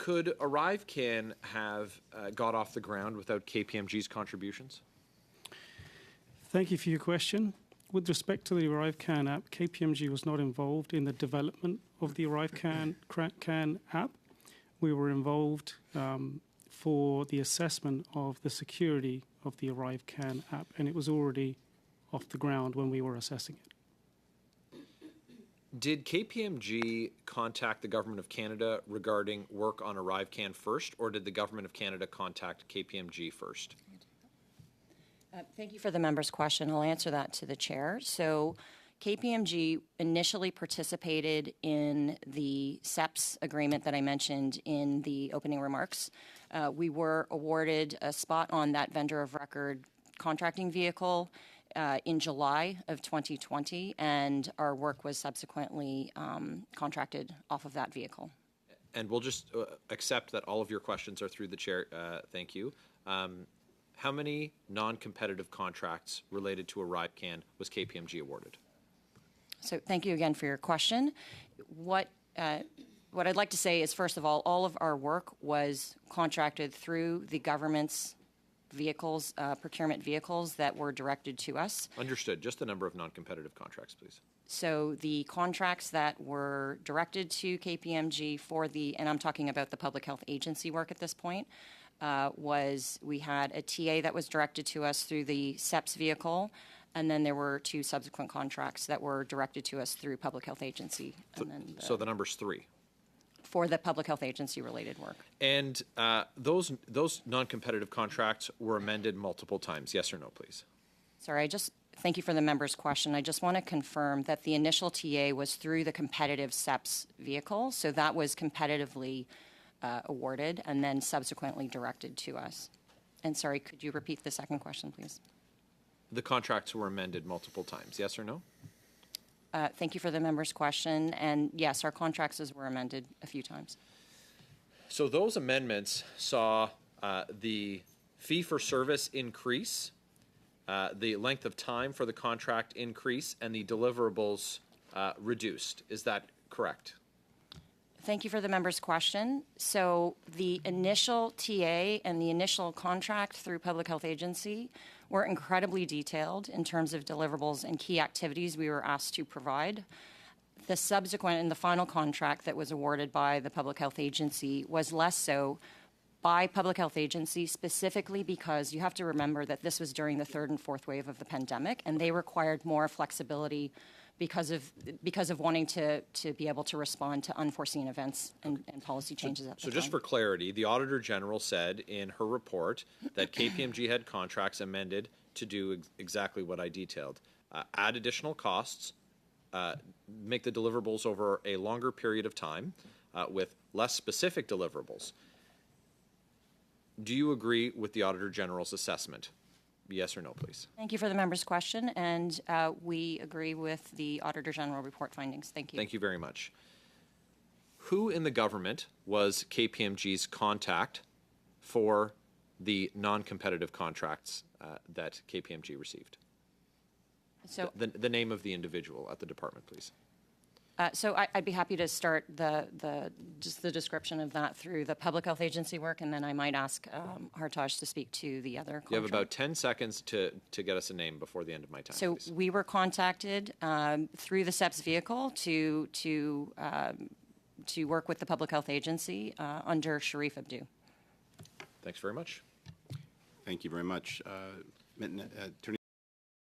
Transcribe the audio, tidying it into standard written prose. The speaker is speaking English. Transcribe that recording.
Could ArriveCAN have got off the ground without KPMG's contributions? Thank you for your question. With respect to the ArriveCAN app, KPMG was not involved in the development of the ArriveCAN app. We were involved for the assessment of the security of the ArriveCAN app, and it was already off the ground when we were assessing it. Did KPMG contact the Government of Canada regarding work on ArriveCAN first, or did the Government of Canada contact KPMG first? Thank you for the member's question. I'll answer that to the chair. So KPMG initially participated in the CEPS agreement that I mentioned in the opening remarks. We were awarded a spot on that vendor of record contracting vehicle in July of 2020, and our work was subsequently contracted off of that vehicle. And we'll just accept that all of your questions are through the chair. Thank you. How many non-competitive contracts related to ArriveCAN was KPMG awarded? So thank you again for your question. What I'd like to say is, first of all of our work was contracted through the government's vehicles, procurement vehicles that were directed to us. Understood. Just the number of non-competitive contracts, please. So the contracts that were directed to KPMG for and I'm talking about the public health agency work at this point, we had a TA that was directed to us through the CEPS vehicle, and then there were 2 subsequent contracts that were directed to us through public health agency. So the number's 3. For the public health agency related work. And those non-competitive contracts were amended multiple times, yes or no, please? Sorry, thank you for the member's question. I just want to confirm that the initial TA was through the competitive CEPS vehicle, so that was competitively awarded and then subsequently directed to us. And sorry, could you repeat the second question, please? The contracts were amended multiple times, yes or no? Thank you for the member's question. And yes, our contracts were amended a few times. So those amendments saw the fee for service increase, the length of time for the contract increase, and the deliverables reduced. Is that correct? Thank you for the member's question. So the initial TA and the initial contract through Public Health Agency were incredibly detailed in terms of deliverables and key activities we were asked to provide. The subsequent and the final contract that was awarded by the Public Health Agency was less so by Public Health Agency, specifically because you have to remember that this was during the 3rd and 4th wave of the pandemic, and they required more flexibility because of wanting to be able to respond to unforeseen events and policy changes at the time. So just for clarity, the Auditor General said in her report that KPMG had contracts amended to do exactly what I detailed. Add additional costs, make the deliverables over a longer period of time with less specific deliverables. Do you agree with the Auditor General's assessment? Yes or no, please. Thank you for the member's question, and we agree with the Auditor General report findings. Thank you. Thank you very much. Who in the government was KPMG's contact for the non-competitive contracts that KPMG received? So the name of the individual at the department, please. So I'd be happy to start just the description of that through the Public Health Agency work, and then I might ask Hartaj to speak to the other contract. You have about 10 seconds to get us a name before the end of my time. So please. We were contacted through the CEPS vehicle to work with the Public Health Agency under Sharif Abdu. Thanks very much. Thank you very much. Attorney